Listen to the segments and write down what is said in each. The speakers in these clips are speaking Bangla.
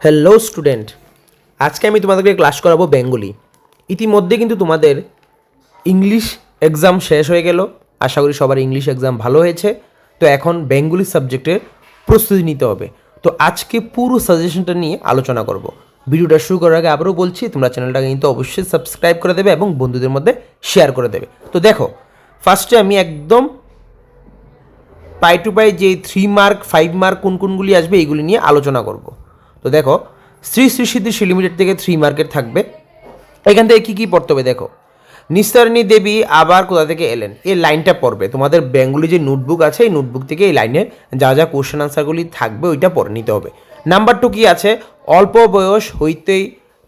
হ্যালো স্টুডেন্ট, আজকে আমি তোমাদেরকে ক্লাস করাবো বেঙ্গলি। ইতিমধ্যে কিন্তু তোমাদের ইংলিশ এক্সাম শেষ হয়ে গেল। আশা করি সবার ইংলিশ এক্সাম ভালো হয়েছে। তো এখন বেঙ্গলি সাবজেক্টের প্রস্তুতি নিতে হবে। তো আজকে পুরো সাজেশনটা নিয়ে আলোচনা করব। ভিডিওটা শুরু করার আগে আবারও বলছি, তোমরা চ্যানেলটাকে কিন্তু অবশ্যই সাবস্ক্রাইব করে দেবে এবং বন্ধুদের মধ্যে শেয়ার করে দেবে। তো দেখো, ফার্স্টে আমি একদম পাই টু পাই যে 3 মার্ক 5 মার্ক কোনগুলি আসবে এইগুলি নিয়ে আলোচনা করব। তো দেখো, শ্রী শ্রী সিদ্ধি লিমিটেড থেকে 3 মার্কের থাকবে। এখান থেকে কী কী পড়তে হবে দেখো। নিস্তারিণী দেবী আবার কোথা থেকে এলেন, এই লাইনটা পড়বে। তোমাদের বেঙ্গলি যে নোটবুক আছে, এই নোটবুক থেকে এই লাইনের যা যা কোশ্চেন আনসারগুলি থাকবে ওইটা পড়ে নিতে হবে। নাম্বার 2 কী আছে, অল্প বয়স হইতেই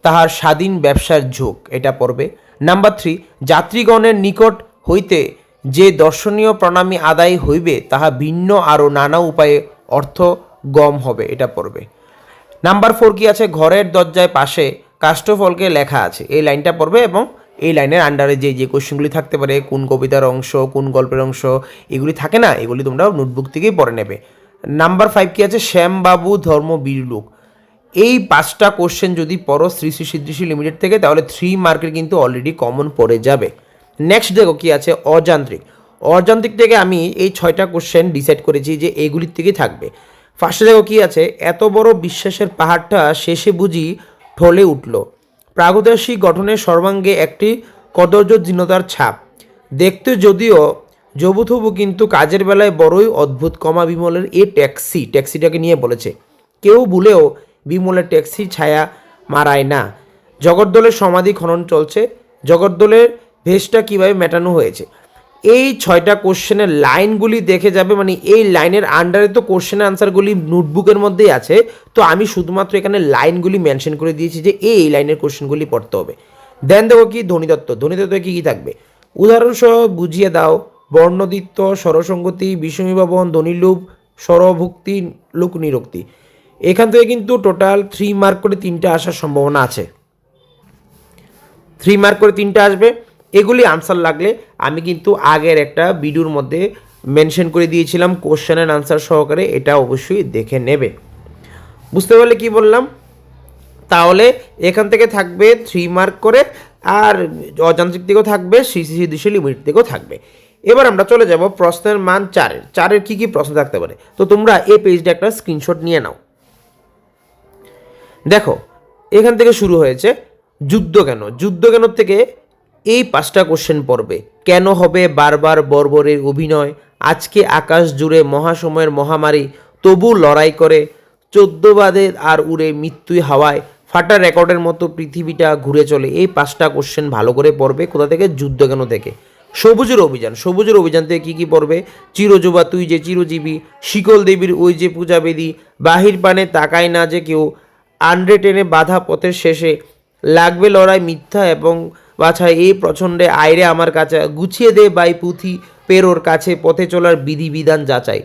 তাহার স্বাধীন ব্যবসার ঝোঁক, এটা পড়বে। নাম্বার 3, যাত্রীগণের নিকট হইতে যে দর্শনীয় প্রণামী আদায় হইবে তাহা ভিন্ন আরও নানা উপায়ে অর্থ গম হবে, এটা পড়বে। নাম্বার 4 কি আছে, ঘরের দরজায় পাশে কাষ্ঠফলকে লেখা আছে, এই লাইনটা পড়বে এবং এই লাইনের আন্ডারে যে যে কোশ্চেনগুলি থাকতে পারে, কোন কবিতার অংশ, কোন গল্পের অংশ, এগুলি থাকে না, এগুলি তোমরা নোটবুক থেকেই পড়ে নেবে। নাম্বার 5 কি আছে, শ্যামবাবু ধর্মবীর লোক। এই 5টা কোশ্চেন যদি পড়ো শ্রী শ্রী সিদ্ধি লিমিটেড থেকে, তাহলে 3 মার্কের কিন্তু অলরেডি কমন পড়ে যাবে। নেক্সট দেখো কি আছে, অযান্ত্রিক। অযান্ত্রিক থেকে আমি এই 6টা কোশ্চেন ডিসাইড করেছি যে এইগুলির থেকেই থাকবে। ফার্স্টে দেখো কি আছে, এত বড় বিশ্বাসের পাহাড়টা শেষে বুঝি ঢলে উঠল, প্রাগৈতিহাসিক গঠনের সর্বাঙ্গে একটি কদর্য দীনতার ছাপ, দেখতে যদিও জবুথবু কিন্তু কাজের বেলায় বড়ই অদ্ভুত। বিমলের এ ট্যাক্সিটাকে নিয়ে বলেছে, কেউ ভুলেও বিমলের ট্যাক্সি ছায়া মারায় না। জগদ্দলের সমাধি খনন চলছে, জগদ্দলের ভেসটা কীভাবে মেটানো হয়েছে। এই 6টা কোশ্চেনের লাইনগুলি দেখে যাবে, মানে এই লাইনের আন্ডারে তো কোশ্চেনের আনসারগুলি নোটবুকের মধ্যেই আছে। তো আমি শুধুমাত্র এখানে লাইনগুলি মেনশন করে দিয়েছি যে এই লাইনের কোশ্চেনগুলি পড়তে হবে। দেন দেখো কি, ধ্বনিতত্ত্ব। ধ্বনিতত্ত্বে কী কী থাকবে, উদাহরণসহ বুঝিয়ে দাও। বর্ণদিত্য, স্বরসঙ্গতি, বিষমীভবন, ধ্বনিলুপ, স্বরভুক্তি, লোক নিরক্তি। এখান থেকে কিন্তু টোটাল 3 মার্ক করে 3টা আসার সম্ভাবনা আছে। 3 মার্ক করে 3টা আসবে। এগুলি আনসার লাগলে আমি কিন্তু আগের একটা ভিডিওর মধ্যে মেনশন করে দিয়েছিলাম কোশ্চেনের আনসার সহকারে, এটা অবশ্যই দেখে নেবে। বুঝতে পারলে কি বললাম? তাহলে এখান থেকে থাকবে 3 মার্ক করে, আর অযান্ত্রিক থেকেও থাকবে, সিসি লিমিট থেকেও থাকবে। এবার আমরা চলে যাব প্রশ্নের মান 4-এর কী কী প্রশ্ন থাকতে পারে। তো তোমরা এই পেজটা একটা স্ক্রিনশট নিয়ে নাও। দেখো, এখান থেকে শুরু হয়েছে যুদ্ধ কেন। যুদ্ধ কেন থেকে এই 5টা কোশ্চেন পড়বে। কেন হবে বারবার বর্বরের অভিনয়, আজকে আকাশ জুড়ে মহাসময়ের মহামারী, তবু লড়াই করে 14 বাদে আর উড়ে মৃত্যুই হাওয়ায়, ফাটা রেকর্ডের মতো পৃথিবীটা ঘুরে চলে। এই 5টা কোশ্চেন ভালো করে পড়বে। কোথা থেকে? যুদ্ধ কেন থেকে। সবুজের অভিযান। সবুজের অভিযান থেকে কী কী পড়বে, চিরযুবা তুই যে চিরজীবী, শিকল দেবীর ওই যে পূজাবেদী, বাহির পানে তাকায় না যে কেউ, আন্ড্রে টেনে বাধা পথের শেষে, লাগবে লড়াই মিথ্যা এবং বাছাই, এই প্রচণ্ডে আইরে আমার কাছে, গুছিয়ে দে বাই পুঁথি পেরোর কাছে, পথে চলার বিধিবিধান যাচাই।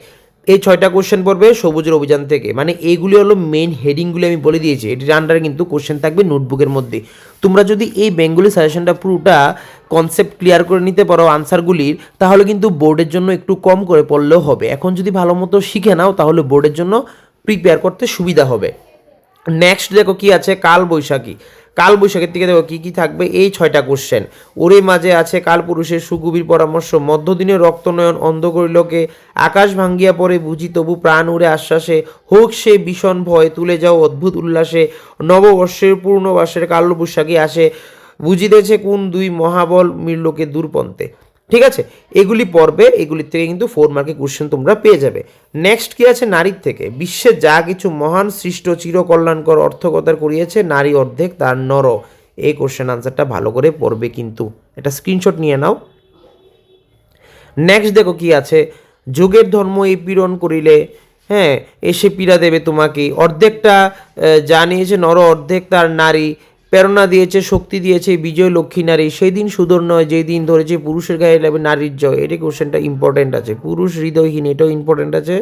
এই 6টা কোশ্চেন পড়বে সবুজের অভিযান থেকে। মানে এইগুলি হলো মেইন হেডিংগুলি আমি বলে দিয়েছি। এটির আন্ডারে কিন্তু কোশ্চেন থাকবে নোটবুকের মধ্যে। তোমরা যদি এই বেঙ্গলি সাজেশনটা পুরোটা কনসেপ্ট ক্লিয়ার করে নিতে পারো আনসারগুলির, তাহলে কিন্তু বোর্ডের জন্য একটু কম করে পড়লেও হবে। এখন যদি ভালো মতো শিখে নাও তাহলে বোর্ডের জন্য প্রিপেয়ার করতে সুবিধা হবে। নেক্সট দেখো কি আছে, কালবৈশাখী। কালবৈশাখীর থেকে দেখো কী কী থাকবে, এই 6টা কোশ্চেন। ওরে মাঝে আছে কালপুরুষের সুগভীর পরামর্শ, মধ্যদিনে রক্তনয়ন অন্ধ করিলকে, আকাশ ভাঙ্গিয়া পড়ে বুঝি তবু প্রাণ উড়ে আশ্বাসে, হোক সে ভীষণ ভয় তুলে যাও অদ্ভুত উল্লাসে, নববর্ষের পূর্ণবাসের কালবৈশাখী আসে, বুঝিতেছে কোন দুই মহাবল মিললোকে দূরপন্থে। ঠিক আছে, এগুলি পড়বে। এগুলির থেকে কিন্তু 4 মার্কের কোশ্চেন তোমরা পেয়ে যাবে। নেক্সট কি আছে, নারীর থেকে। বিশ্বে যা কিছু মহান সৃষ্ট চিরকল্যাণকর অর্থকতার করিয়েছে, নারী অর্ধেক তার নর। এই কোশ্চেন আনসারটা ভালো করে পড়বে, কিন্তু এটা স্ক্রিনশট নিয়ে নাও। নেক্সট দেখো কি আছে, যোগের ধর্ম এই পীড়ন করিলে, হ্যাঁ, এসে পীড়া দেবে তোমাকে, অর্ধেকটা জানিয়েছে নর অর্ধেক তার নারী, প্রেরণা দিয়েছে শক্তি দিয়েছে বিজয় লক্ষ্মী নারী, সেই দিন সুদর নয় যেই দিন ধরেছে পুরুষের গায়ে লাগবে নারীর জয়। এটা কোশ্চেনটা ইম্পর্টেন্ট আছে। পুরুষ হৃদয়হীন, এটাও ইম্পর্টেন্ট আছে।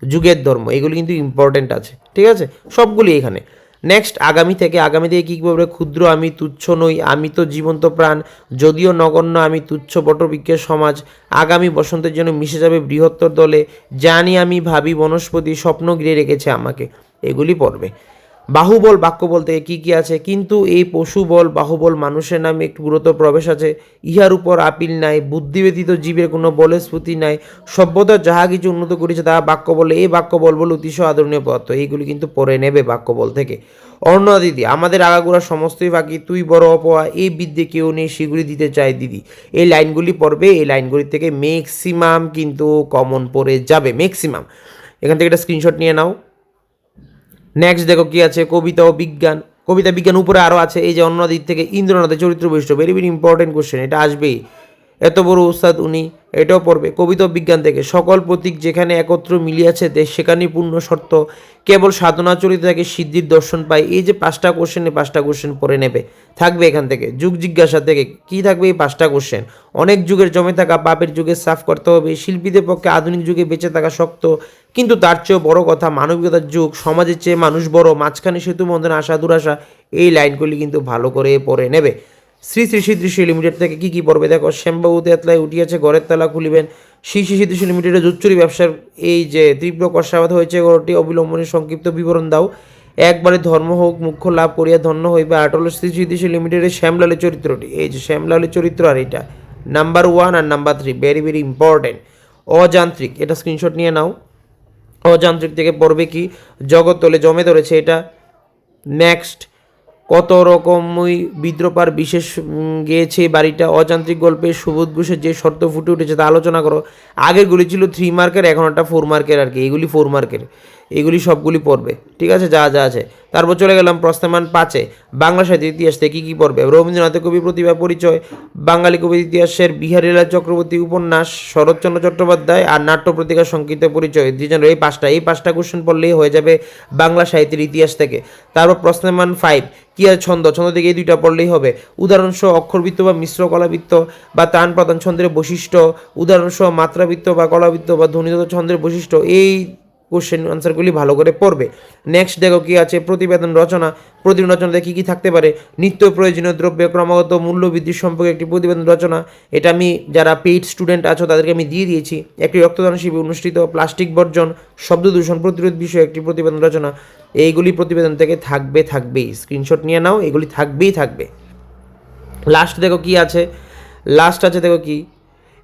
যুগের ধর্ম, এগুলি কিন্তু ইম্পর্টেন্ট আছে। ঠিক আছে, সবগুলি এখানে। নেক্সট আগামী থেকে। আগামী থেকে কী বলবে, ক্ষুদ্র আমি তুচ্ছ নই, আমি তো জীবন্ত প্রাণ, যদিও নগণ্য আমি তুচ্ছ বটবৃক্ষের সমাজ, আগামী বসন্তের জন্য মিশে যাবে বৃহত্তর দলে, জানি আমি ভাবি বনস্পতি, স্বপ্ন ঘিরে রেখেছে আমাকে। এগুলি পড়বে। বাহুবল বাক্য বলতে কি কি আছে, কিন্তু এই পশু বল বাহুবল মানুষের নামে একটু গুরুত্ব প্রবেশ আছে, ইহার উপর আপিল নাই, বুদ্ধি ব্যতীত জীবের কোনো বলের স্ফূর্তি নাই, সভ্যতা যাহা কিছু উন্নত করেছে তাহা বাক্য বলে, এই বাক্য বল বলে অতিশয় আদরণীয় পদার্থ। এইগুলি কিন্তু পড়ে নেবে বাক্য বল থেকে। অর্ণা দিদি, আমাদের আগাগোড়া সমস্তই বাকি, তুই বড় অপয়া, এই বিদ্যে কেউ নেই, সেগুলি দিতে চাই দিদি। এই লাইনগুলি পড়বে, এই লাইনগুলি থেকে ম্যাক্সিমাম কিন্তু কমন পড়ে যাবে, ম্যাক্সিমাম। এখান থেকে একটা স্ক্রিনশট নিয়ে নাও। নেক্সট দেখো কি আছে, কবিতা ও বিজ্ঞান। কবিতা বিজ্ঞান উপরে আরও আছে, এই যে অন্য দিক থেকে ইন্দ্রনাথের চরিত্র বৈশিষ্ট্য, ভেরি ভেরি ইম্পর্টেন্ট কোশ্চেন, এটা আসবেই, এত বড় উস্তাদ উনি, এটাও পড়বে। কবিতা ও বিজ্ঞান থেকে সকল প্রতীক যেখানে একত্র মিলিয়াছে দেশ সেখানেই পূর্ণ শর্ত, কেবল সাধনা চরিত থেকে সিদ্ধির দর্শন পায়। এই যে 5টা কোশ্চেন, এই 5টা কোশ্চেন পড়ে নেবে, থাকবে এখান থেকে। যুগ জিজ্ঞাসা থেকে কি থাকবে, এই 5টা কোশ্চেন। অনেক যুগের জমে থাকা পাপের যুগে সাফ করতে হবে, শিল্পীদের পক্ষে আধুনিক যুগে বেঁচে থাকা শক্ত, কিন্তু তার চেয়েও বড় কথা মানবিকতার যুগ, সমাজের চেয়ে মানুষ বড়, মাঝখানে সেতু বন্ধন আশা দুরাশা। এই লাইনগুলি কিন্তু ভালো করে পড়ে নেবে। শ্রী শ্রী সিদ্ধি লিমিটেড থেকে কি কি পড়বে দেখো, শ্যামবাবু তেতলায় উঠিয়াছে ঘরের তালা খুলিবেন, শ্রী শ্রী সিদ্ধি লিমিটেডের জুচ্চুরি ব্যবসার এই যে তীব্র কর্ষাবাদ হয়েছে, ওটি অবিলম্বনের সংক্ষিপ্ত বিবরণ দাও। একবারে ধর্ম হোক মুখ্য লাভ করিয়া ধন্য হইবে, আটল শ্রী সিদ্ধি লিমিটেডের শ্যামলালের চরিত্রটি, এই যে শ্যামলালের চরিত্র, আর এটা নাম্বার 1 আর নাম্বার 3 ভেরি ভেরি ইম্পর্টেন্ট। অযান্ত্রিক, এটা স্ক্রিনশট নিয়ে নাও। অযান্ত্রিক থেকে পড়বে কি, জগৎ তলে জমে ধরেছে, এটা নেক্সট। কত রকমই বিদ্রোপার বিশেষ গিয়েছে বাড়িটা, অযান্ত্রিক গল্পে সুবোধ ঘোষের যে শর্ত ফুটে উঠেছে তা আলোচনা করো। আগেরগুলি ছিল 3 মার্কের, এখন একটা 4 মার্কের আর কি, এগুলি 4 মার্কের, এগুলি সবগুলি পড়বে, ঠিক আছে, যা যা আছে। তারপর চলে গেলাম প্রশ্নমান 5-এ, বাংলা সাহিত্যের ইতিহাস থেকে কী কী পড়বে, রবীন্দ্রনাথের কবি প্রতিভা পরিচয়, বাঙালি কবির ইতিহাসের বিহারীলাল চক্রবর্তী উপন্যাস, শরৎচন্দ্র চট্টোপাধ্যায় আর নাট্য পত্রিকার সংক্ষিপ্ত পরিচয়, দুজন। এই পাঁচটা কোশ্চেন পড়লেই হয়ে যাবে বাংলা সাহিত্যের ইতিহাস থেকে। তারপর প্রশ্নমান 5 কি আছে, ছন্দ, ছন্দ থেকে এই 2টা পড়লেই হবে। উদাহরণসহ অক্ষরবৃত্ত বা মিশ্র কলাবৃত্ত বা তান প্রধান ছন্দের বৈশিষ্ট্য, উদাহরণসহ মাত্রাবৃত্ত বা কলাবৃত্ত বা ধ্বনিগত ছন্দের বৈশিষ্ট্য, এই কোশ্চেন আনসারগুলি ভালো করে পড়বে। নেক্সট দেখো কি আছে, প্রতিবেদন রচনা। প্রতিবেদন রচনাতে কী কী থাকতে পারে, নিত্য প্রয়োজনীয় দ্রব্যের ক্রমাগত মূল্য বৃদ্ধি সম্পর্কে একটি প্রতিবেদন রচনা, এটা আমি যারা পেইড স্টুডেন্ট আছো তাদেরকে আমি দিয়ে দিয়েছি। একটি রক্তদান শিবির অনুষ্ঠিত, প্লাস্টিক বর্জন, শব্দ দূষণ প্রতিরোধ বিষয়ে একটি প্রতিবেদন রচনা। এইগুলি প্রতিবেদন থেকে থাকবেই, স্ক্রিনশট নিয়ে নাও, এগুলি থাকবে। লাস্ট দেখো কি আছে, লাস্ট আছে দেখো কি,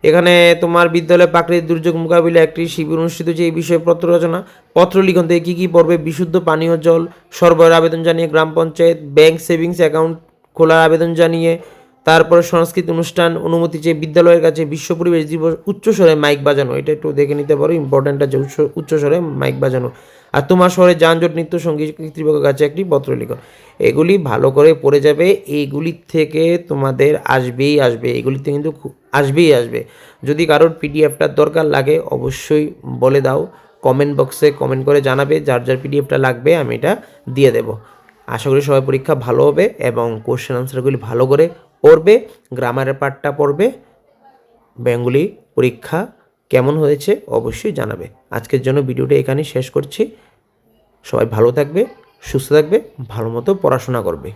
এখানে তোমার বিদ্যালয়ে প্রাকৃতিক দুর্যোগ মোকাবিলা একটি শিবির অনুষ্ঠিত হয়েছে, এই বিষয়ে পত্র রচনা। পত্র লিখন থেকে কী কী পড়বে, বিশুদ্ধ পানীয় জল সরবরাহের আবেদন জানিয়ে গ্রাম পঞ্চায়েত, ব্যাংক সেভিংস অ্যাকাউন্ট খোলার আবেদন জানিয়ে, তারপরে সংস্কৃত অনুষ্ঠান অনুমতি চেয়ে বিদ্যালয়ের কাছে বিশ্ব পরিবেশ দিবস উচ্চস্বরে মাইক বাজানো, এটা একটু দেখে নিতে পারো, ইম্পর্ট্যান্ট আছে উচ্চস্বরে মাইক বাজানো। আর তোমার শহরে যানজট নৃত্য সঙ্গীত কর্তৃপক্ষের কাছে একটি পত্র লিখন। এগুলি ভালো করে পড়ে যাবে, এইগুলির থেকে তোমাদের আসবে, এগুলিতে কিন্তু আসবে। যদি কারোর পিডিএফটার দরকার লাগে অবশ্যই বলে দাও, কমেন্ট বক্সে কমেন্ট করে জানাবে, যার পিডিএফটা লাগবে আমি এটা দিয়ে দেব। আশা করি সবাই পরীক্ষা ভালো হবে এবং কোশ্চেন আনসারগুলি ভালো করে পড়বে, গ্রামারের পার্টটা পড়বে। বেঙ্গলি পরীক্ষা কেমন হয়েছে অবশ্যই জানাবে। আজকের জন্য ভিডিওটা এখানেই শেষ করছি। সবাই ভালো থাকবে, সুস্থ থাকবে, ভালো মতো পড়াশোনা করবে।